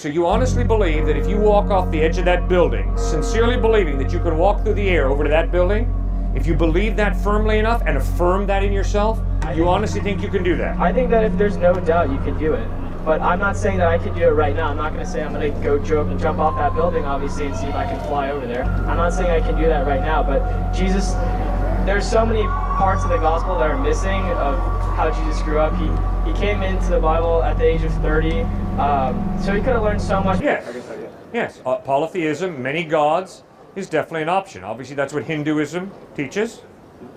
So you honestly believe that if you walk off the edge of that building, sincerely believing that you can walk through the air over to that building, if you believe that firmly enough and affirm that in yourself, you honestly think you can do that? I think that if there's no doubt, you can do it. But I'm not saying that I can do it right now. I'm not going to say I'm going to go jump off that building, obviously, and see if I can fly over there. I'm not saying I can do that right now. But Jesus, there's so many parts of the gospel that are missing of how Jesus grew up. He came into the Bible at the age of 30, so he could have learned so much. Yes. Yes. Polytheism, many gods, is definitely an option. Obviously, that's what Hinduism teaches,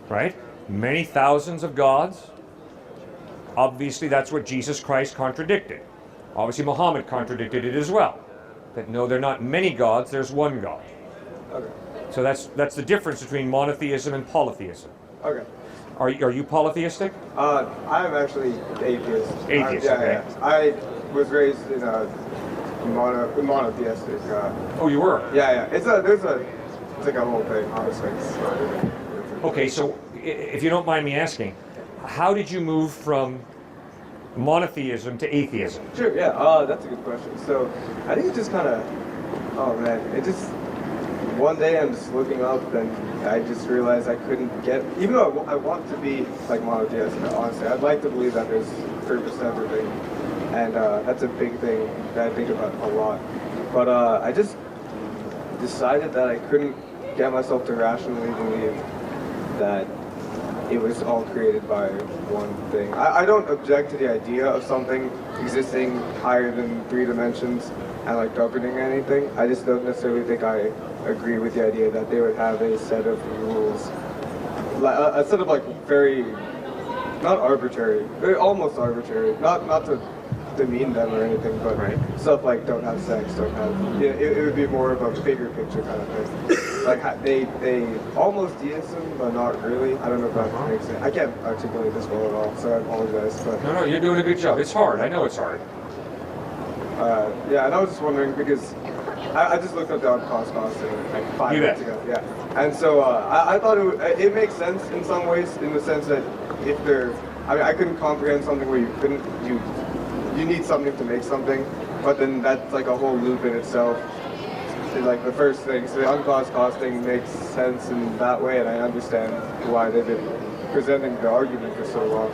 right? Many thousands of gods. Obviously, that's what Jesus Christ contradicted. Obviously, Muhammad contradicted it as well. That no, there are not many gods, there's one God. Okay. So that's the difference between monotheism and polytheism. Okay. Are you polytheistic? I'm actually atheist. Atheist, Yeah, okay. yeah. I was raised in a monotheistic. Oh, you were? Yeah. It's like a whole thing, honestly. Okay, so if you don't mind me asking, how did you move from monotheism to atheism? Sure, yeah, that's a good question. So, I think it just kind of, one day I'm just looking up and I just realized I couldn't get, even though I want to be like monotheistic, honestly, I'd like to believe that there's purpose to everything. And that's a big thing that I think about a lot. But I just decided that I couldn't get myself to rationally believe that it was all created by one thing. I don't object to the idea of something existing higher than 3 dimensions and like governing anything. I just don't necessarily think I agree with the idea that they would have a set of rules, a set of like very, not arbitrary, almost arbitrary, not to demean them or anything, but right. Stuff like don't have sex, don't have, it would be more of a bigger picture kind of thing. Like they almost deism, but not really. I don't know if that makes sense. I can't articulate this well at all, so I apologize. But No, you're doing a good job. It's hard. I know it's hard. yeah, and I was just wondering because I just looked up the on-cost thing like 5 minutes ago. Yeah, and so I thought it makes sense in some ways, in the sense that if they're, I couldn't comprehend something where you need something to make something, but then that's like a whole loop in itself. It's like the first thing, so the unclass costing makes sense in that way, and I understand why they've been presenting the argument for so long.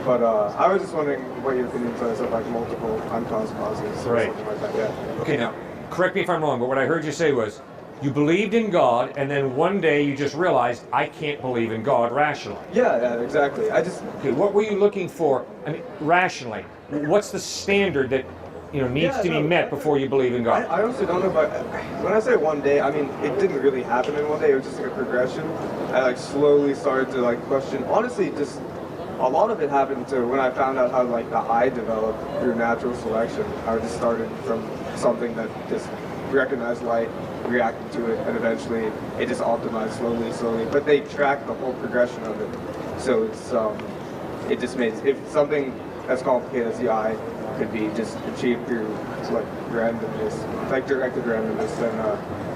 But I was just wondering what your opinions are of like multiple unclass causes or something like that. Yeah. Okay, now correct me if I'm wrong, but what I heard you say was you believed in God, and then one day you just realized I can't believe in God rationally. Yeah, exactly. Okay, what were you looking for? I mean, rationally, what's the standard that needs to be met before you believe in God? I honestly don't know if when I say one day, I mean, it didn't really happen in one day, it was just like a progression. I like slowly started to like question, honestly, just a lot of it happened to when I found out how like the eye developed through natural selection. I just started from something that just recognized light, reacted to it, and eventually it just optimized slowly. But they tracked the whole progression of it. So it's, it just makes, if something as complicated as the eye could be just achieved through like randomness, like directed randomness, then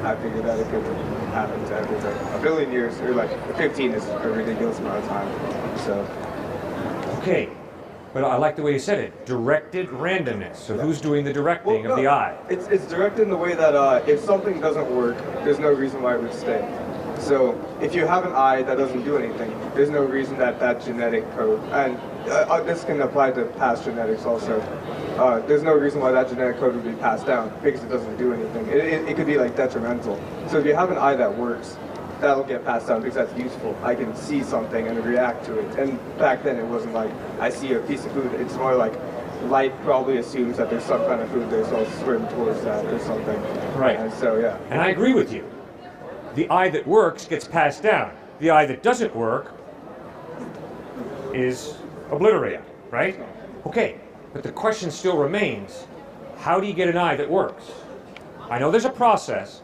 I figured that it could happen to everything. A billion years, or like 15 is a ridiculous amount of time. So. Okay, but I like the way you said it. Directed randomness. So who's doing the directing of the eye? It's directed in the way that if something doesn't work, there's no reason why it would stay. So if you have an eye that doesn't do anything, there's no reason that genetic code, and this can apply to past genetics also, there's no reason why that genetic code would be passed down because it doesn't do anything. It could be like detrimental. So if you have an eye that works, that'll get passed down because that's useful. I can see something and react to it. And back then it wasn't like I see a piece of food. It's more like light probably assumes that there's some kind of food there, so I'll swim towards that or something. Right. And so yeah. And I agree with you. The eye that works gets passed down. The eye that doesn't work is obliterated, right? Okay, but the question still remains, how do you get an eye that works? I know there's a process,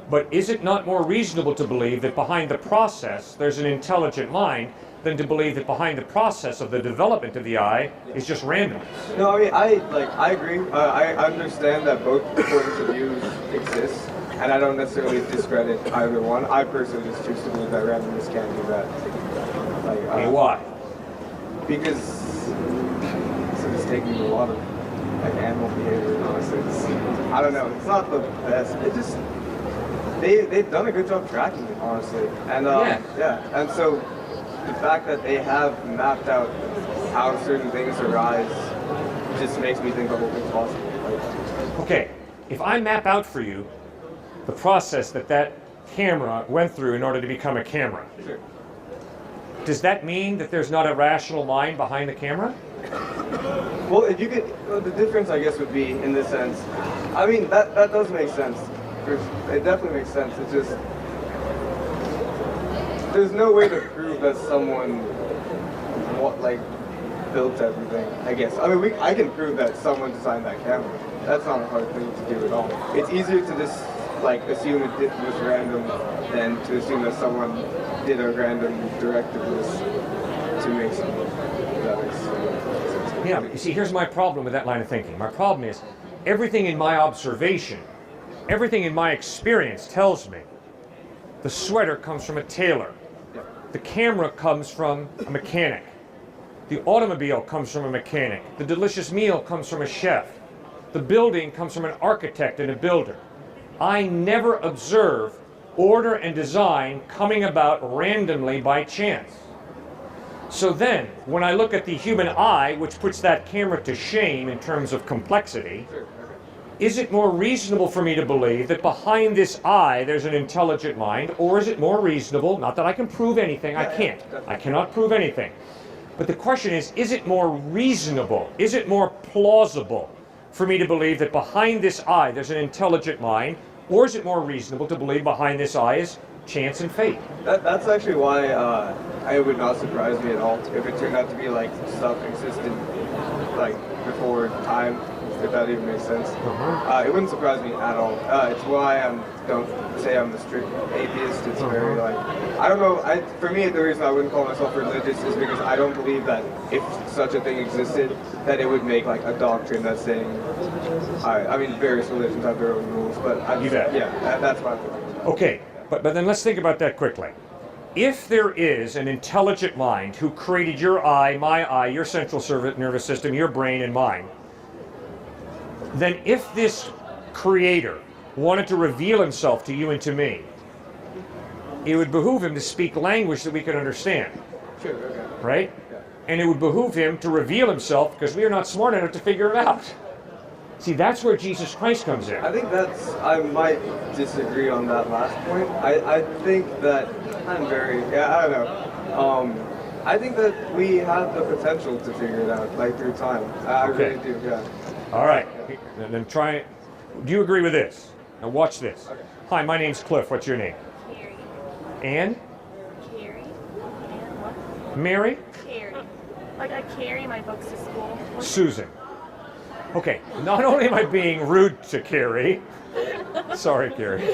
but is it not more reasonable to believe that behind the process there's an intelligent mind than to believe that behind the process of the development of the eye is just randomness? No, I mean, I agree. I understand that both points of view exist, and I don't necessarily discredit either one. I personally just choose to believe that randomness can do that. Okay, why? Because this is taking a lot of like animal behavior. Honestly, I don't know. It's not the best. It just they've done a good job tracking it, honestly. And and so the fact that they have mapped out how certain things arise just makes me think the whole thing's possible. Okay, if I map out for you the process that camera went through in order to become a camera, Sure. does that mean that there's not a rational mind behind the camera? Well, if you could, the difference I guess would be in this sense. I mean, that does make sense. It definitely makes sense. It's just there's no way to prove that someone built everything. I guess. I mean, I can prove that someone designed that camera. That's not a hard thing to do at all. It's easier to just assume it was random than to assume that someone did a random directiveness to make something. That makes sense. Yeah, you see, here's my problem with that line of thinking. My problem is everything in my observation, everything in my experience tells me the sweater comes from a tailor. The camera comes from a mechanic. The automobile comes from a mechanic. The delicious meal comes from a chef. The building comes from an architect and a builder. I never observe order and design coming about randomly by chance. So then, when I look at the human eye, which puts that camera to shame in terms of complexity, is it more reasonable for me to believe that behind this eye there's an intelligent mind, or is it more reasonable, not that I can prove anything, I can't, I cannot prove anything, but the question is it more reasonable, is it more plausible for me to believe that behind this eye there's an intelligent mind, or is it more reasonable to believe behind this eye is chance and fate? That's actually why it would not surprise me at all if it turned out to be stuff existed before time, if that even makes sense. It wouldn't surprise me at all. It's why I don't say I'm a strict atheist. It's very I don't know. For me, the reason I wouldn't call myself religious is because I don't believe that if such a thing existed, that it would make a doctrine that's saying. I mean, various religions have their own rules, but that's my opinion. Okay, but then let's think about that quickly. If there is an intelligent mind who created your eye, my eye, your central nervous system, your brain, and mine, then if this creator wanted to reveal himself to you and to me, it would behoove him to speak language that we can understand. Sure, okay. Right? Yeah. And it would behoove him to reveal himself because we are not smart enough to figure it out. See, that's where Jesus Christ comes in. I think I might disagree on that last point. I think that, I don't know. I think that we have the potential to figure it out, through time. I really do, yeah. All right, then try. Do you agree with this? Now watch this. Okay. Hi, my name's Cliff. What's your name? Carrie. Ann? Carrie. And what? Mary? Carrie. I carry my books to school. Susan. Okay, not only am I being rude to Carrie, sorry, Carrie.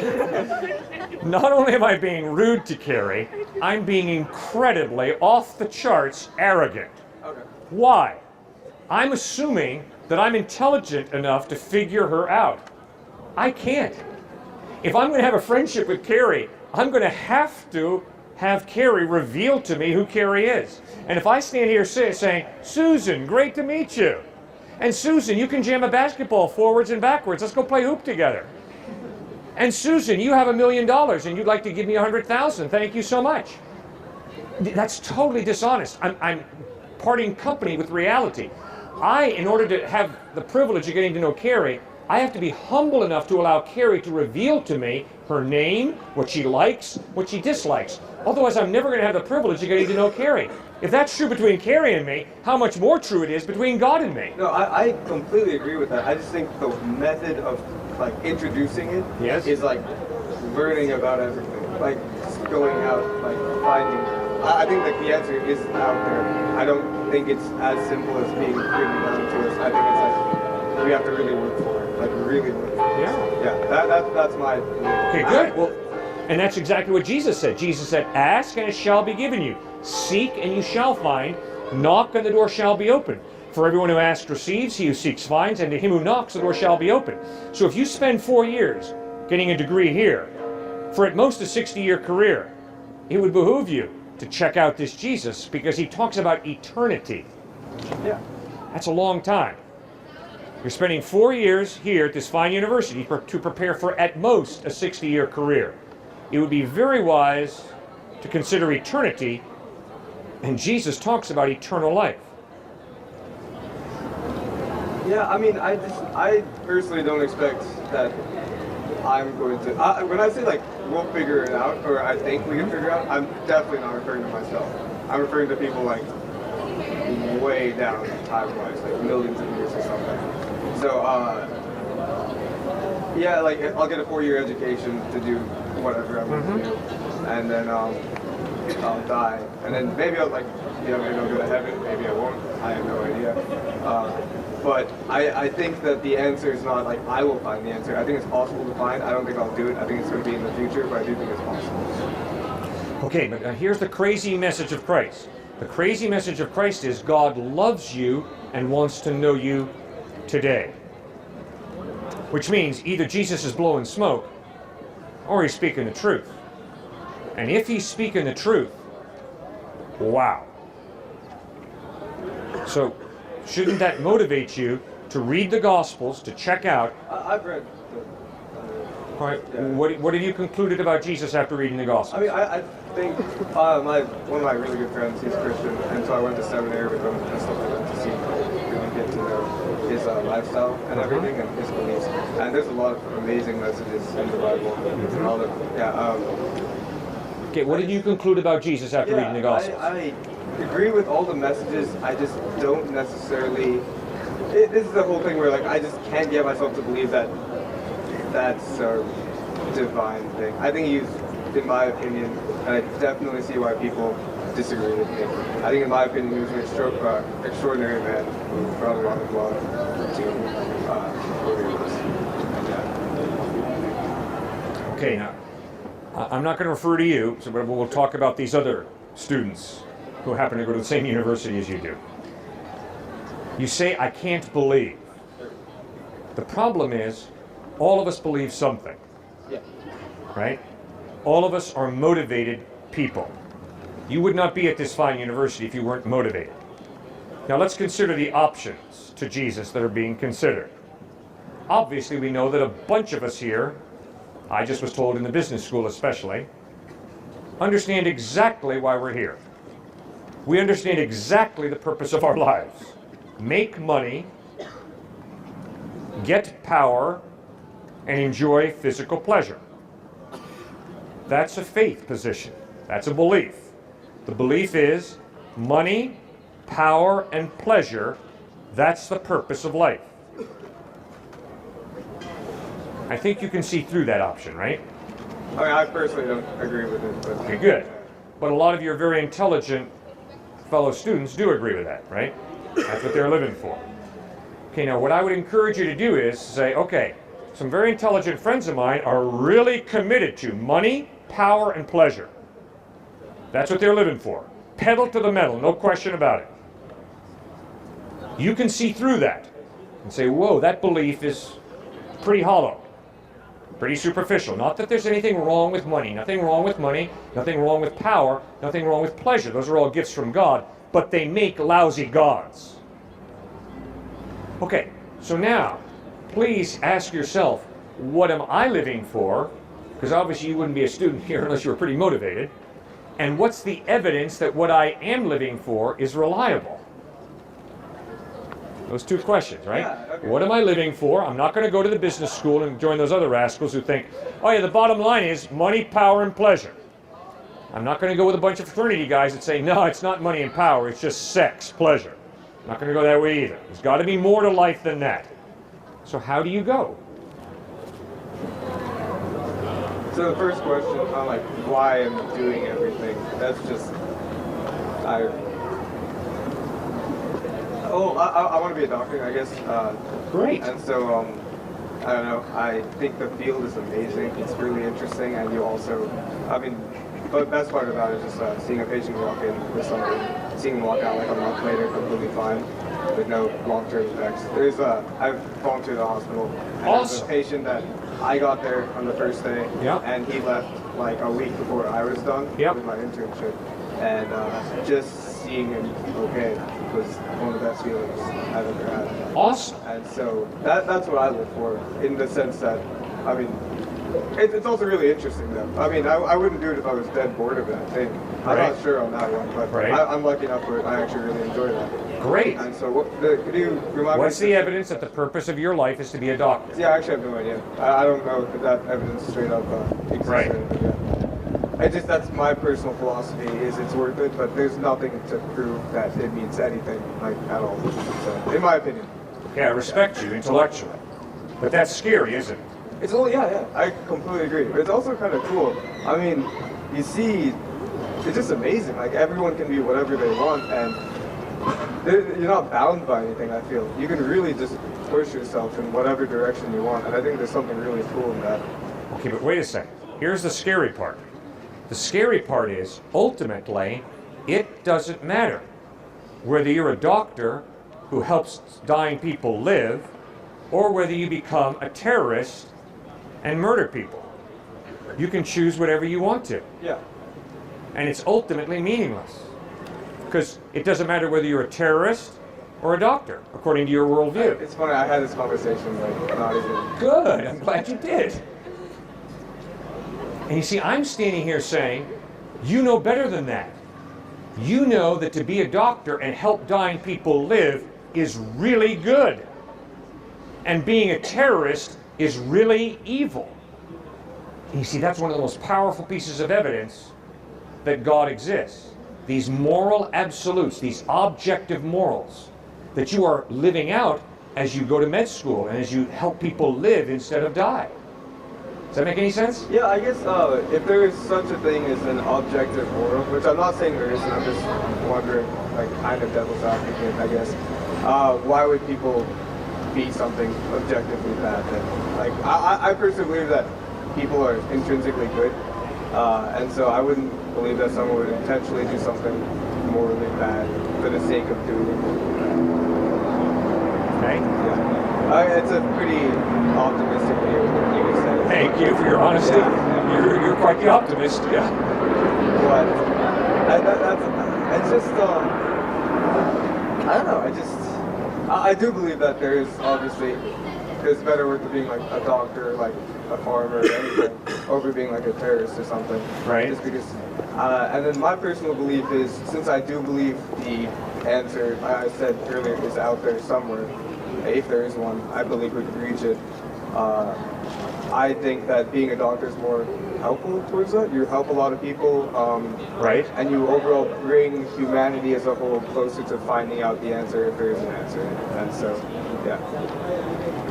Not only am I being rude to Carrie, I'm being incredibly off the charts arrogant. Okay. Why? I'm assuming that I'm intelligent enough to figure her out. I can't. If I'm going to have a friendship with Carrie, I'm going to have Carrie reveal to me who Carrie is. And if I stand here saying, Susan, great to meet you. And Susan, you can jam a basketball forwards and backwards. Let's go play hoop together. And Susan, you have $1 million and you'd like to give me 100,000. Thank you so much. That's totally dishonest. I'm parting company with reality. In order to have the privilege of getting to know Carrie, I have to be humble enough to allow Carrie to reveal to me her name, what she likes, what she dislikes. Otherwise, I'm never going to have the privilege of getting to know Carrie. If that's true between Carrie and me, how much more true it is between God and me? No, I completely agree with that. I just think the method of introducing it is learning about everything, going out, finding. I think the answer is out there. I don't think it's as simple as being written down to us. I think it's we have to really work for it, really work for it. Yeah, that's my opinion. Okay, good. Well, and that's exactly what Jesus said. Jesus said, ask and it shall be given you. Seek and you shall find. Knock and the door shall be open. For everyone who asks receives, he who seeks finds, and to him who knocks the door shall be open. So if you spend 4 years getting a degree here, for at most a 60-year career, it would behoove you to check out this Jesus because he talks about eternity. Yeah. That's a long time. You're spending 4 years here at this fine university to prepare for at most a 60-year career. It would be very wise to consider eternity, and Jesus talks about eternal life. Yeah, I mean, I personally don't expect that I'm going to, when I say like, we'll figure it out, or I think we can figure it out, I'm definitely not referring to myself. I'm referring to people like way down time-wise, like millions of years or something. So, yeah, like I'll get a 4-year education to do whatever I want to do, and then I'll die, and then maybe I'll maybe I'll go to heaven, maybe I won't. I have no idea. But I think that the answer is not like I will find the answer. I think it's possible to find. I don't think I'll do it. I think it's going to be in the future, but I do think it's possible. Okay, but here's the crazy message of Christ. The crazy message of Christ is God loves you and wants to know you today. Which means either Jesus is blowing smoke or he's speaking the truth. And if he's speaking the truth, wow. So, shouldn't that motivate you to read the Gospels, to check out? I've read. All right, yeah. What have you concluded about Jesus after reading the Gospels? I mean, I think one of my really good friends, he's Christian, and so I went to seminary with him and stuff like that to see, really get to know his lifestyle and everything and his beliefs. And there's a lot of amazing messages in the Bible and all that. Okay, what did you conclude about Jesus after reading the Gospels? I agree with all the messages. I just don't necessarily. This is the whole thing where like I just can't get myself to believe that that's a divine thing. I think he's, in my opinion, and I definitely see why people disagree with me. I think, in my opinion, he was an extraordinary man who brought a lot of love to believers. Yeah. Okay, now I'm not going to refer to you, so we'll talk about these other students who happen to go to the same university as you do. You say, I can't believe. The problem is, all of us believe something. Yeah. Right? All of us are motivated people. You would not be at this fine university if you weren't motivated. Now let's consider the options to Jesus that are being considered. Obviously, we know that a bunch of us here, I just was told in the business school especially, understand exactly why we're here. We understand exactly the purpose of our lives. Make money, get power, and enjoy physical pleasure. That's a faith position. That's a belief. The belief is money, power, and pleasure, that's the purpose of life. I think you can see through that option, right? I mean, I personally don't agree with it. But okay, good. But a lot of your very intelligent fellow students do agree with that, right? That's what they're living for. Okay, now what I would encourage you to do is say, okay, some very intelligent friends of mine are really committed to money, power, and pleasure. That's what they're living for. Pedal to the metal, no question about it. You can see through that and say, whoa, that belief is pretty hollow, pretty superficial. Not that there's anything wrong with money, nothing wrong with money, nothing wrong with power, nothing wrong with pleasure. Those are all gifts from God, but they make lousy gods. Okay, so now, please ask yourself, what am I living for? Because obviously you wouldn't be a student here unless you were pretty motivated. And what's the evidence that what I am living for is reliable? Those two questions, right? Yeah, okay. What am I living for? I'm not going to go to the business school and join those other rascals who think, oh yeah, the bottom line is money, power, and pleasure. I'm not going to go with a bunch of fraternity guys that say, no, it's not money and power, it's just sex, pleasure. I'm not going to go that way either. There's got to be more to life than that. So how do you go? So the first question on like why I'm doing everything, that's just I want to be a doctor, I guess. Great. And so I don't know. I think the field is amazing. It's really interesting, and you also, I mean, the best part about it is just seeing a patient walk in with something, seeing them walk out like a month later completely fine, with no long-term effects. I've volunteered at the hospital, and there's a patient that I got there on the first day, and he left like a week before I was done with my internship, and just seeing him okay was one of the best feelings I've ever had. Awesome. And so that's what I look for, in the sense that, I mean, it's also really interesting though. I mean, I wouldn't do it if I was dead bored of that thing. I'm Right. not sure on that one, but Right. I'm lucky enough where I actually really enjoy that. Great. And so, could you remind me? What's the evidence that the purpose of your life is to be a doctor? Yeah, I actually have no idea. I don't know if that evidence straight up exists. Right. Or anything, yeah. That's my personal philosophy, is it's worth it, but there's nothing to prove that it means anything, like, at all. So, in my opinion. Okay, I respect you intellectually. But that's scary, isn't it? It's only, yeah, I completely agree. But it's also kind of cool. I mean, you see, it's just amazing. Like, everyone can be whatever they want, and you're not bound by anything, I feel. You can really just push yourself in whatever direction you want, and I think there's something really cool in that. Okay, but wait a second. Here's the scary part. The scary part is, ultimately, it doesn't matter whether you're a doctor who helps dying people live, or whether you become a terrorist and murder people. You can choose whatever you want to. Yeah. And it's ultimately meaningless. Because it doesn't matter whether you're a terrorist or a doctor, according to your worldview. It's funny, I had this conversation, like, not even... Good, I'm glad you did. And you see, I'm standing here saying, you know better than that. You know that to be a doctor and help dying people live is really good. And being a terrorist is really evil. And you see, that's one of the most powerful pieces of evidence that God exists. These moral absolutes, these objective morals that you are living out as you go to med school and as you help people live instead of die. Does that make any sense? Yeah, I guess if there is such a thing as an objective moral, which I'm not saying there isn't, I'm just wondering, like, kind of devil's advocate, I guess, why would people be something objectively bad then? Like, I personally believe that people are intrinsically good, and so I wouldn't believe that someone would intentionally do something morally bad for the sake of doing it. Okay. Yeah. It's a pretty optimistic view, you could say. Thank you for your honesty. Yeah. You're quite the optimist, yeah. But it's just, I don't know, I do believe that there is, obviously, there's better worth of being like a doctor, like a farmer, or anything, over being like a terrorist or something. Right. Just because, and then my personal belief is, since I do believe the answer, I said earlier, is out there somewhere, if there is one, I believe we could reach it. I think that being a doctor is more helpful towards that. You help a lot of people, Right. and you overall bring humanity as a whole closer to finding out the answer if there is an answer. And so, yeah.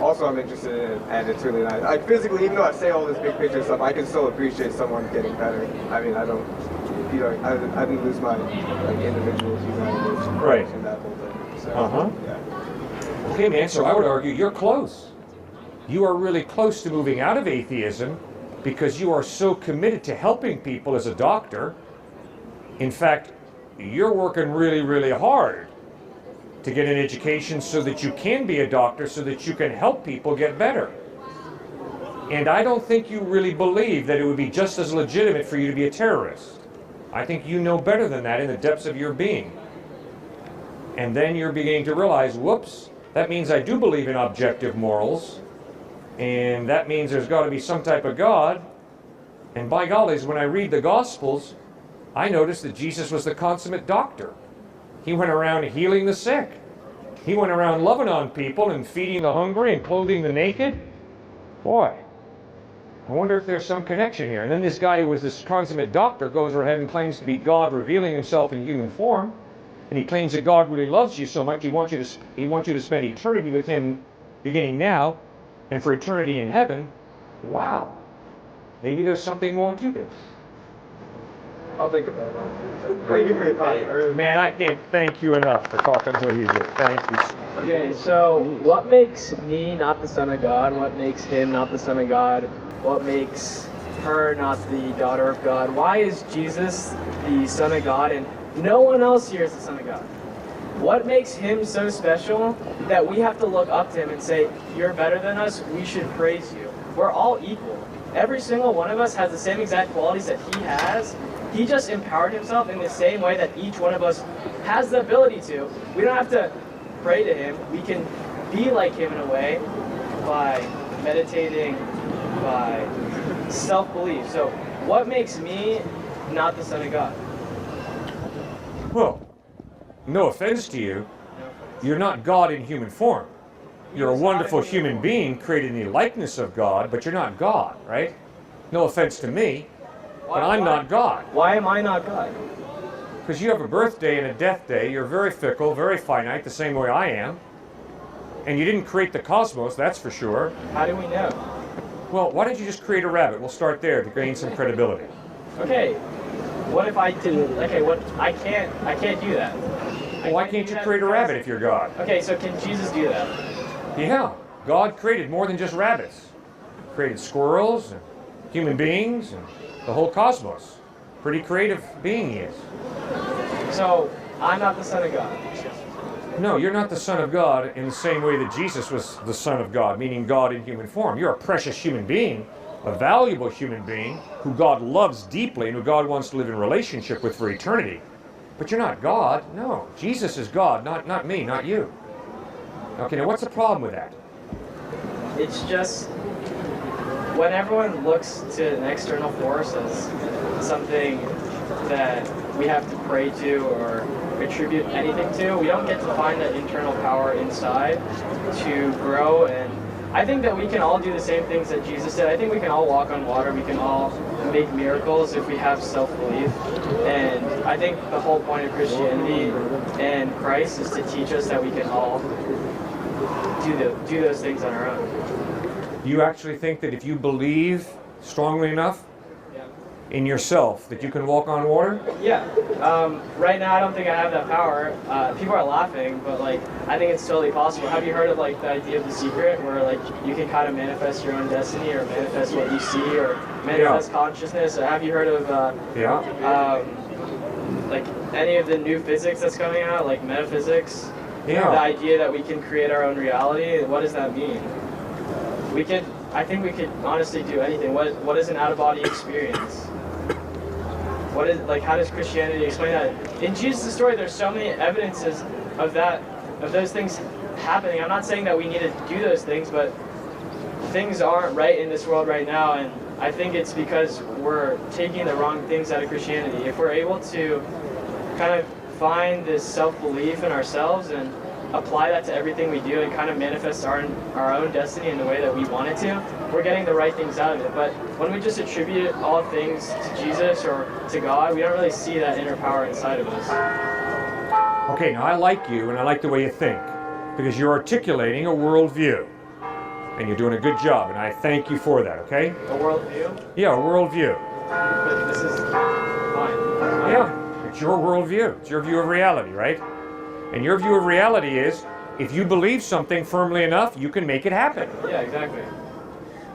Also, I'm interested in it, and it's really nice. Like, physically, even though I say all this big picture stuff, I can still appreciate someone getting better. I mean, I don't, you know, I didn't lose my, like, individual humanity Right. in that whole thing. So, yeah. Okay, man, so I would argue you're close. You are really close to moving out of atheism because you are so committed to helping people as a doctor. In fact, you're working really, really hard to get an education so that you can be a doctor, so that you can help people get better. And I don't think you really believe that it would be just as legitimate for you to be a terrorist. I think you know better than that in the depths of your being. And then you're beginning to realize, whoops, that means I do believe in objective morals, and that means there's got to be some type of God. And by gollies, when I read the Gospels, I noticed that Jesus was the consummate doctor. He went around healing the sick. He went around loving on people and feeding the hungry and clothing the naked. Boy, I wonder if there's some connection here. And then this guy who was this consummate doctor goes ahead and claims to be God, revealing himself in human form. And he claims that God really loves you so much, he wants you to spend eternity with him beginning now and for eternity in heaven. Wow. Maybe there's something more to this. I'll think about it. Thank you for your time. Man, I can't thank you enough for talking to you. Thank you. Okay, so what makes me not the son of God? What makes him not the son of God? What makes her not the daughter of God? Why is Jesus the son of God and no one else here is the son of God? What makes him so special that we have to look up to him and say, you're better than us, we should praise you? We're all equal. every single one of us has the same exact qualities that he has. He just empowered himself in the same way that each one of us has the ability to. We don't have to pray to him. We can be like him in a way by meditating, by self-belief. So what makes me not the Son of God? Well, no offense to you, you're not God in human form. You're a wonderful human being created in the likeness of God, but you're not God, right? No offense to me, but I'm not God. Why am I not God? Because you have a birthday and a death day. You're very fickle, very finite, the same way I am. And you didn't create the cosmos, that's for sure. How do we know? Well, why don't you just create a rabbit? We'll start there to gain some credibility. Okay, what if I didn't? Okay, what I can't do that. Well, why can't you create a rabbit if you're God? Okay, so can Jesus do that? Yeah, God created more than just rabbits. Created squirrels and human beings and the whole cosmos. Pretty creative being he is. So I'm not the Son of God. No, you're not the Son of God in the same way that Jesus was the Son of God, meaning God in human form. You're a precious human being, a valuable human being who God loves deeply and who God wants to live in relationship with for eternity. But you're not God. No, Jesus is God, not me, not you. Okay, now what's the problem with that? It's just when everyone looks to an external force as something that we have to pray to or attribute anything to, we don't get to find that internal power inside to grow. And I think that we can all do the same things that Jesus did. I think we can all walk on water. We can all make miracles if we have self-belief. And I think the whole point of Christianity and Christ is to teach us that we can all do those things on our own. You actually think that if you believe strongly enough in yourself that you can walk on water? Yeah. Right now I don't think I have that power. People are laughing, but like I think it's totally possible. Have you heard of like the idea of The Secret, where like you can kind of manifest your own destiny or manifest what you see or manifest consciousness? Or have you heard of like any of the new physics that's coming out, like metaphysics? Yeah. The idea that we can create our own reality. What does that mean? I think we could honestly do anything. What is an out-of-body experience? What is, like, how does Christianity explain that? In Jesus' story, there's so many evidences of those things happening. I'm not saying that we need to do those things, but things aren't right in this world right now, and I think it's because we're taking the wrong things out of Christianity. If we're able to kind of find this self-belief in ourselves and apply that to everything we do and kind of manifest our own destiny in the way that we want it to, we're getting the right things out of it. But when we just attribute all things to Jesus or to God, we don't really see that inner power inside of us. Okay, now I like you and I like the way you think because you're articulating a worldview and you're doing a good job and I thank you for that, okay? A worldview? Yeah, a worldview. But this is fine. Yeah, it's your worldview. It's your view of reality, right? And your view of reality is, if you believe something firmly enough, you can make it happen. Yeah, exactly.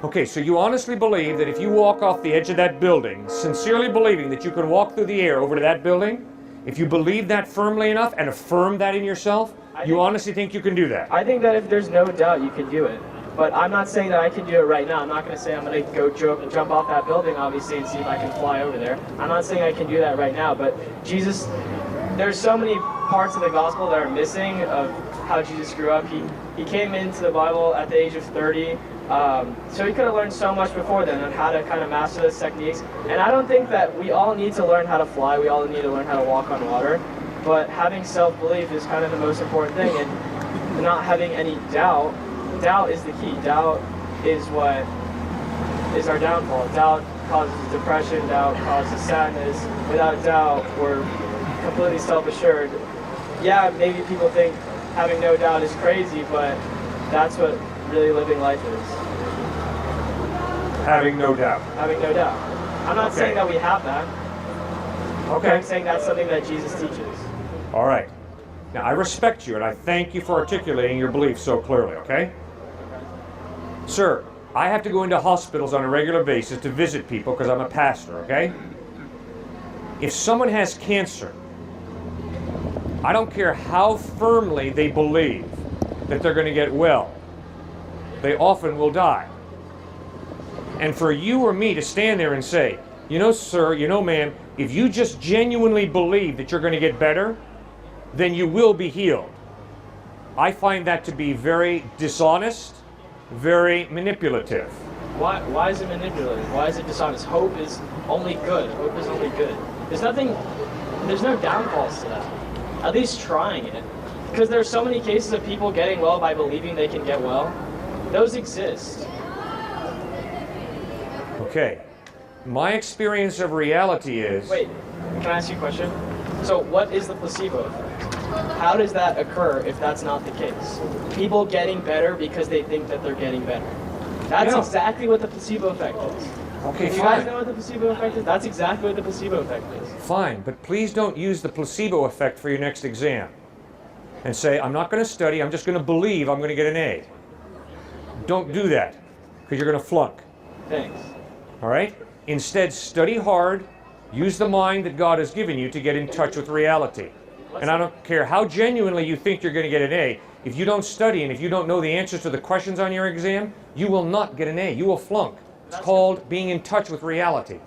Okay, so you honestly believe that if you walk off the edge of that building, sincerely believing that you can walk through the air over to that building, if you believe that firmly enough and affirm that in yourself, you honestly think you can do that? I think that if there's no doubt, you can do it. But I'm not saying that I can do it right now. I'm not going to say I'm going to go jump off that building, obviously, and see if I can fly over there. I'm not saying I can do that right now, but Jesus, there's so many parts of the gospel that are missing of how Jesus grew up. He came into the Bible at the age of 30, so he could have learned so much before then on how to kind of master those techniques. And I don't think that we all need to learn how to fly. We all need to learn how to walk on water. But having self-belief is kind of the most important thing, and not having any doubt. Doubt is the key. Doubt is what is our downfall. Doubt causes depression. Doubt causes sadness. Without doubt, we're completely self-assured. Yeah, maybe people think having no doubt is crazy, but that's what really living life is. Having no doubt. Having no doubt. I'm not saying that we have that. Okay. I'm saying that's something that Jesus teaches. All right. Now, I respect you, and I thank you for articulating your beliefs so clearly, okay? Sir, I have to go into hospitals on a regular basis to visit people because I'm a pastor, okay? If someone has cancer, I don't care how firmly they believe that they're going to get well, they often will die. And for you or me to stand there and say, you know, sir, you know, ma'am, if you just genuinely believe that you're going to get better, then you will be healed. I find that to be very dishonest, very manipulative. Why is it manipulative? Why is it dishonest? Hope is only good. Hope is only good. There's no downfalls to that. At least trying it. Because there are so many cases of people getting well by believing they can get well. Those exist. Okay. My experience of reality is... Wait, can I ask you a question? So what is the placebo effect? How does that occur if that's not the case? People getting better because they think that they're getting better. That's exactly what the placebo effect is. Okay, if you guys know what the placebo effect is, that's exactly what the placebo effect is. Fine, but please don't use the placebo effect for your next exam. And say, I'm not going to study, I'm just going to believe I'm going to get an A. Don't do that, because you're going to flunk. Thanks. All right? Instead, study hard, use the mind that God has given you to get in touch with reality. And I don't care how genuinely you think you're going to get an A, if you don't study and if you don't know the answers to the questions on your exam, you will not get an A. You will flunk. It's called being in touch with reality.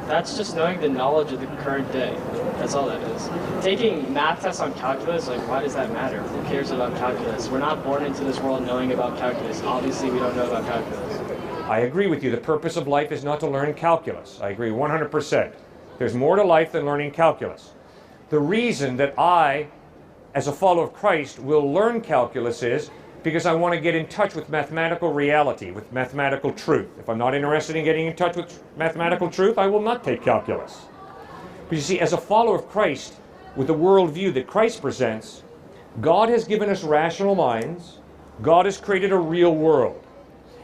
That's just knowing the knowledge of the current day. That's all that is. Taking math tests on calculus, like, why does that matter? Who cares about calculus? We're not born into this world knowing about calculus. Obviously, we don't know about calculus. I agree with you. The purpose of life is not to learn calculus. I agree 100%. There's more to life than learning calculus. The reason that I, as a follower of Christ, will learn calculus is because I want to get in touch with mathematical reality, with mathematical truth. If I'm not interested in getting in touch with mathematical truth, I will not take calculus. But you see, as a follower of Christ, with the worldview that Christ presents, God has given us rational minds. God has created a real world.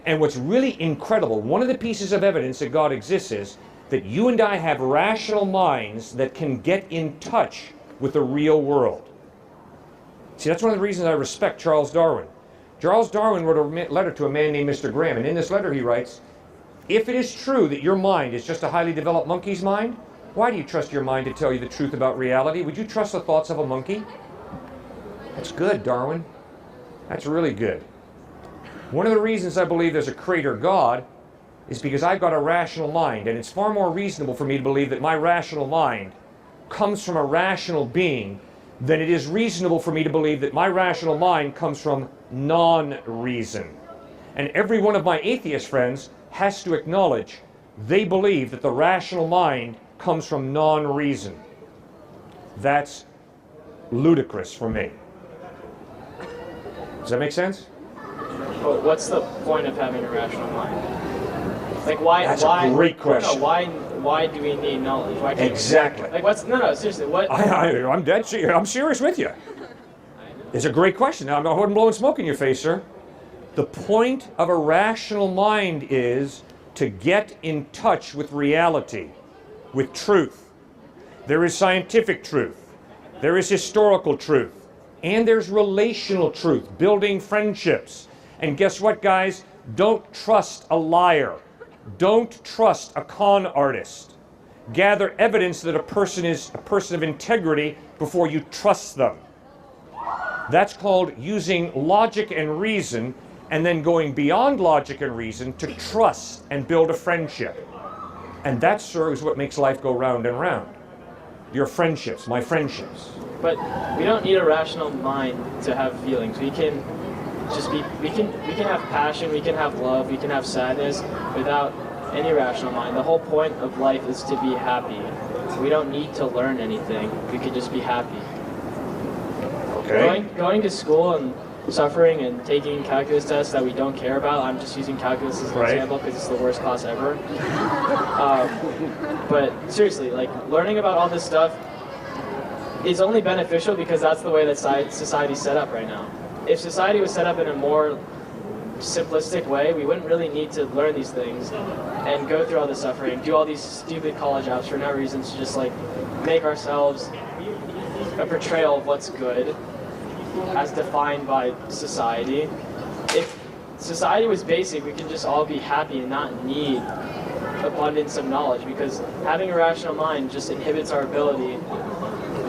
And what's really incredible, one of the pieces of evidence that God exists is that you and I have rational minds that can get in touch with the real world. See, that's one of the reasons I respect Charles Darwin. Charles Darwin wrote a letter to a man named Mr. Graham, and in this letter he writes, if it is true that your mind is just a highly developed monkey's mind, why do you trust your mind to tell you the truth about reality? Would you trust the thoughts of a monkey? That's good, Darwin. That's really good. One of the reasons I believe there's a creator God is because I've got a rational mind, and it's far more reasonable for me to believe that my rational mind comes from a rational being than it is reasonable for me to believe that my rational mind comes from non-reason. And every one of my atheist friends has to acknowledge they believe that the rational mind comes from non-reason. That's ludicrous for me. Does that make sense? But what's the point of having a rational mind? Like, why? That's why? a great question. No, why do we need knowledge? Why can't Exactly. Like, what's? No, seriously, what? I'm dead serious. I'm serious with you. It's a great question. Now, I'm not blowing smoke in your face, sir. The point of a rational mind is to get in touch with reality, with truth. There is scientific truth. There is historical truth. And there's relational truth, building friendships. And guess what, guys? Don't trust a liar. Don't trust a con artist. Gather evidence that a person is a person of integrity before you trust them. That's called using logic and reason, and then going beyond logic and reason to trust and build a friendship. And that, sir, is what makes life go round and round. Your friendships, my friendships. But we don't need a rational mind to have feelings. We can just be, we can have passion, we can have love, we can have sadness without any rational mind. The whole point of life is to be happy. We don't need to learn anything. We can just be happy. Okay. Going to school and suffering and taking calculus tests that we don't care about. I'm just using calculus as an example because it's the worst class ever. But seriously, like, learning about all this stuff is only beneficial because that's the way that society's set up right now. If society was set up in a more simplistic way, we wouldn't really need to learn these things and go through all this suffering, do all these stupid college apps for no reason to just like make ourselves a portrayal of what's good as defined by society. If society was basic, we could just all be happy and not need abundance of knowledge, because having a rational mind just inhibits our ability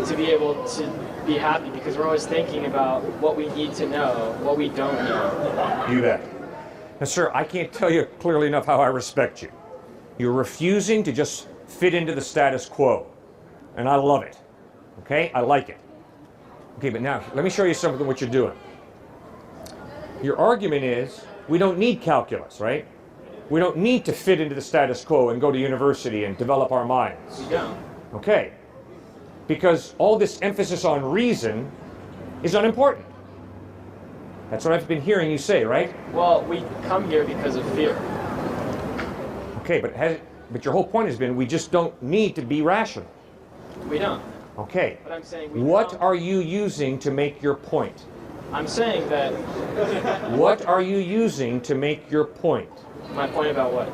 to be able to be happy, because we're always thinking about what we need to know, what we don't know. You bet. Now, sir, I can't tell you clearly enough how I respect you. You're refusing to just fit into the status quo, and I love it. Okay? I like it. Okay, but now, let me show you something what you're doing. Your argument is, we don't need calculus, right? We don't need to fit into the status quo and go to university and develop our minds. We don't. Okay. Because all this emphasis on reason is unimportant. That's what I've been hearing you say, right? Well, we come here because of fear. Okay, but your whole point has been we just don't need to be rational. We don't. Okay. But I'm saying What are you using to make your point? I'm saying that What are you using to make your point? my point about what?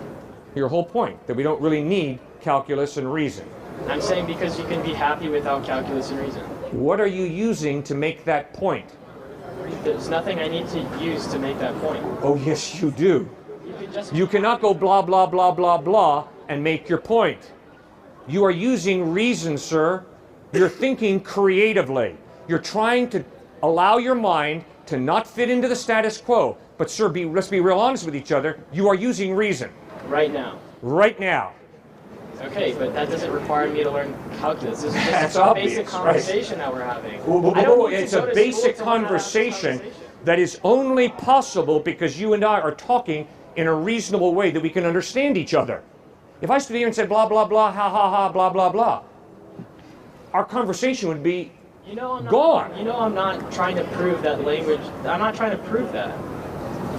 Your whole point, that we don't really need calculus and reason. I'm saying because you can be happy without calculus and reason. What are you using to make that point? There's nothing I need to use to make that point. Oh, yes, you do. You can just You cannot go blah, blah, blah, blah, blah and make your point. You are using reason, sir. You're thinking creatively. You're trying to allow your mind to not fit into the status quo. But, sir, let's be real honest with each other. You are using reason. right now. Right now. Okay, but that doesn't require me to learn calculus. This is That's just a obvious, basic conversation that we're having. It's a basic conversation that is only possible because you and I are talking in a reasonable way that we can understand each other. If I stood here and said blah, blah, blah, ha, ha, ha, blah, blah, blah, our conversation would be gone. You know I'm not trying to prove that language. I'm not trying to prove that.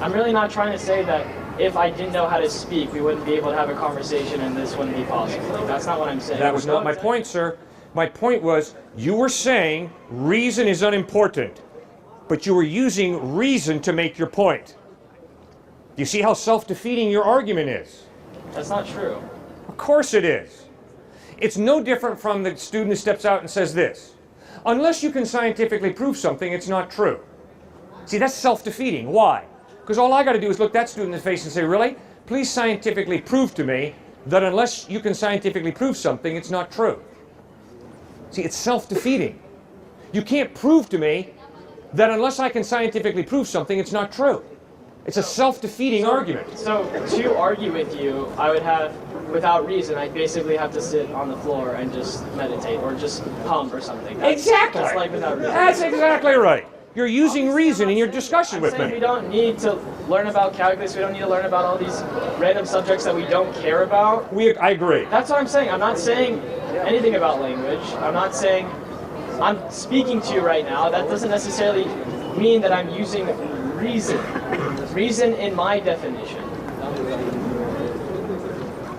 I'm really not trying to say that if I didn't know how to speak, we wouldn't be able to have a conversation and this wouldn't be possible. Like, that's not what I'm saying. That was not my point, sir. My point was, you were saying reason is unimportant, but you were using reason to make your point. Do you see how self-defeating your argument is? That's not true. Of course it is. It's no different from the student who steps out and says this. Unless you can scientifically prove something, it's not true. See, that's self-defeating. Why? Because all I got to do is look that student in the face and say, really? Please scientifically prove to me that unless you can scientifically prove something, it's not true. See, it's self-defeating. You can't prove to me that unless I can scientifically prove something, it's not true. It's a self-defeating argument. So to argue with you, I would have, without reason, I'd basically have to sit on the floor and just meditate or just hum or something. Exactly. That's like without reason. That's exactly right. You're using reason in your discussion with I'm saying me. we don't need to learn about calculus. We don't need to learn about all these random subjects that we don't care about. I agree. That's what I'm saying. I'm not saying anything about language. I'm not saying I'm speaking to you right now. That doesn't necessarily mean that I'm using reason. Reason in my definition.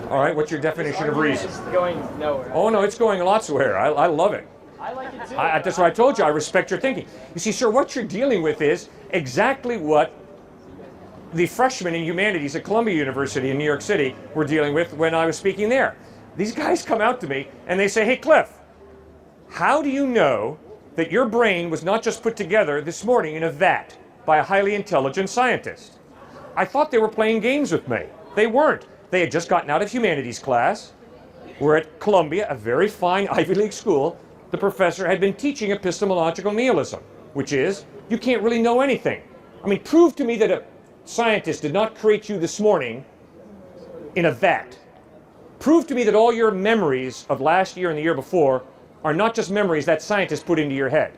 All right, what's your definition of reason? It's going nowhere. Oh, no, it's going lots of where. I love it. I like it too. That's what I told you. I respect your thinking. You see, sir, what you're dealing with is exactly what the freshmen in humanities at Columbia University in New York City were dealing with when I was speaking there. These guys come out to me and they say, hey, Cliff, how do you know that your brain was not just put together this morning in a vat by a highly intelligent scientist? I thought they were playing games with me. They weren't. They had just gotten out of humanities class. We're at Columbia, a very fine Ivy League school. The professor had been teaching epistemological nihilism, which is, you can't really know anything. I mean, prove to me that a scientist did not create you this morning in a vat. Prove to me that all your memories of last year and the year before are not just memories that scientist put into your head.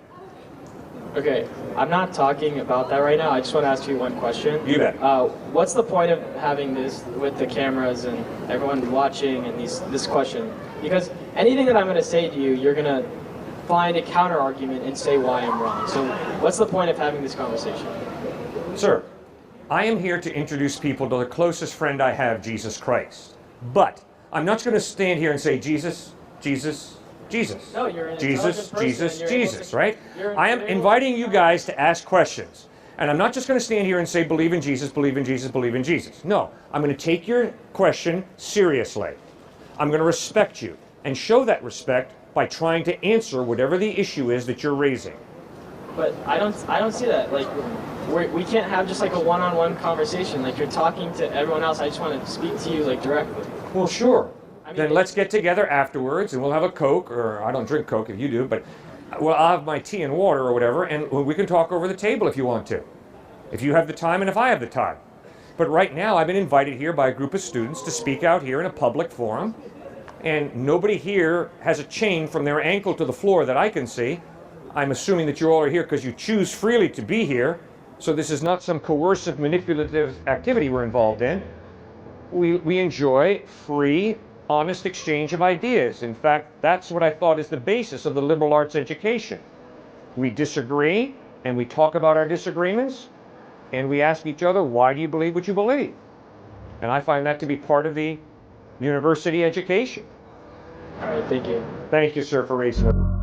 Okay, I'm not talking about that right now. I just want to ask you one question. You bet. What's the point of having this with the cameras and everyone watching and this question? Because anything that I'm going to say to you, you're going to find a counter argument and say why I'm wrong. So what's the point of having this conversation? Sir, I am here to introduce people to the closest friend I have, Jesus Christ. But I'm not going to stand here and say, Jesus, Jesus, Jesus. No, you're an Jesus, intelligent person Jesus, and you're able Jesus, to- right? I am inviting you guys to ask questions. And I'm not just going to stand here and say, believe in Jesus, believe in Jesus, believe in Jesus. No, I'm going to take your question seriously. I'm going to respect you and show that respect by trying to answer whatever the issue is that you're raising. But I don't see that. Like, we can't have just like a one-on-one conversation. Like, you're talking to everyone else. I just want to speak to you like directly. Well, sure. I mean, Then let's get together afterwards and we'll have a Coke, or I don't drink Coke if you do, but well, I'll have my tea and water or whatever, and we can talk over the table if you want to. If you have the time and if I have the time. But right now, I've been invited here by a group of students to speak out here in a public forum, and nobody here has a chain from their ankle to the floor that I can see. I'm assuming that you all are here because you choose freely to be here, so this is not some coercive, manipulative activity we're involved in. We enjoy free, honest exchange of ideas. In fact, that's what I thought is the basis of the liberal arts education. We disagree, and we talk about our disagreements, and we ask each other, why do you believe what you believe? And I find that to be part of the university education. All right, thank you. Thank you, sir, for raising it.